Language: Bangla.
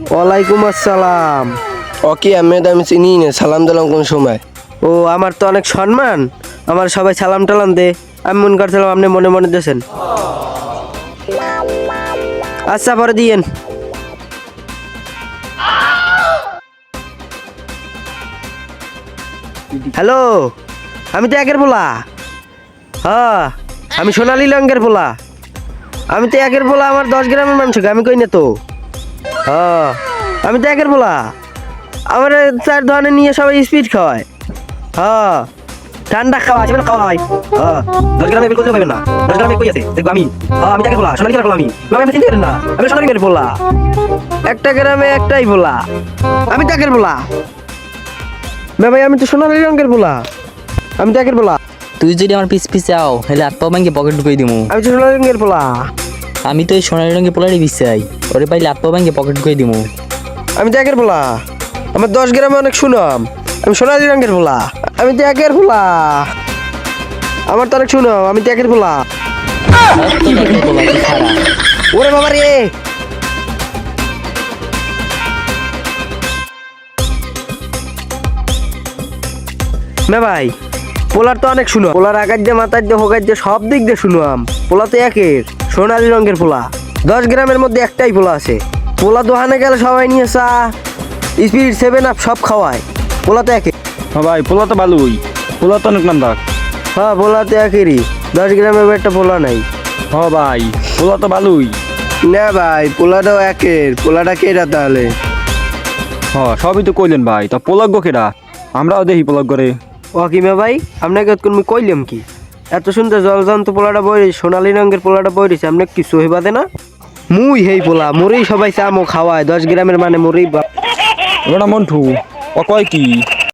ওয়ালাইকুম আসসালাম। ওকে আহমেদ, আমি চিনি না, সালাম দিলাম কোন সময়? ও আমার তো অনেক সম্মান, আমার সবাই সালাম টালাম দে। আমি মনে করছিলাম আপনি মনে মনে দিয়েছেন। আচ্ছা পরে দিয়েন। হ্যালো, আমি তো একের পোলা। হ্যাঁ, আমি সোনালী রঙের পোলা। আমি তো একের পোলা, আমার 10 গ্রামের মানুষ, আমি কই না তো। হ্যাঁ, আমি তো একের পোলা। আমার 4 ধরনের নিয়ে সবাই স্পিড খাওয়ায়। হ্যাঁ, ঠান্ডা খাওয়া সেগুলো খাওয়াই। হ্যাঁ, 10 গ্রামে বিলকুল পাবেন না। 10 গ্রামে কই আছে দেখবো আমি। হ্যাঁ, আমি একের পোলা, সোনালী রঙের পোলা আমি। আমি চিনতে পারেন না, আমি সোনালী রঙের পোলা। একটা গ্রামে একটাই পোলা, আমি তো একের পোলা। ভাই আমি তো সোনালী রঙের পোলা, আমি তো একের পোলা। তুই যদি আমার পিছ পিছে আও হেলে হাত পা ভাঙ্গে পকেট ঢুকাই দিমু। আমি তো সোনালী রঙের পোলা। আমি তো এই সোনালী রঙের পোলারই পিছাই, ওরে পাইলে হাত পা ভাঙ্গে পকেট ঢুকাই দিমু। আমি তো একের পোলা, আমার 10 গ্রামে অনেক সুনাম। আমি সোনালী রঙের পোলা, আমি তো একের পোলা। আমার তো অনেক সুনাম, আমি তো একের পোলা। ওরে বাবা রে, না ভাই পোলার তো অনেক শুনো, পোলার আগার দিয়ে মাথার দিয়ে হোকার দিয়ে সব দিক দিয়ে শুনুয়াম। পোলা তো একের সোনালী রঙের পোলা, 10 গ্রামের মধ্যে একটাই পোলা আছে। পোলা দোকানে গেলে সবাই নিয়ে চা, স্পিড 7 আপ সব খাওয়ায়। পোলা তো একে। হ্যাঁ ভাই, পোলা তো ভালোই, পোলা তো অনেক নাম ডাক। হ্যাঁ পোলা তো একেরই, 10 গ্রামের একটা পোলা নাই। হ্যাঁ ভাই, পোলা তো ভালোই। না ভাই পোলাটাও একের, পোলাটা কেটা তাহলে? হ্যাঁ সবই তো কইলেন ভাই, তা পোলাগ্য কেডা? আমরাও দেখি পোলাগ করে। ও কিমা ভাই আপনাকে তুমি কইলাম কি? এত সুন্দর জলজান্ত পোলাটা বই, সোনালী রঙের পোলাটা বই রয়েছে, আপনি কিছু হইবাদে না? মুই হেই পোলা, মোরেই সবাই চামো খাওয়ায়, 10 গ্রামের মানে মোরেই ওটা মন্টু, ও কয় কি?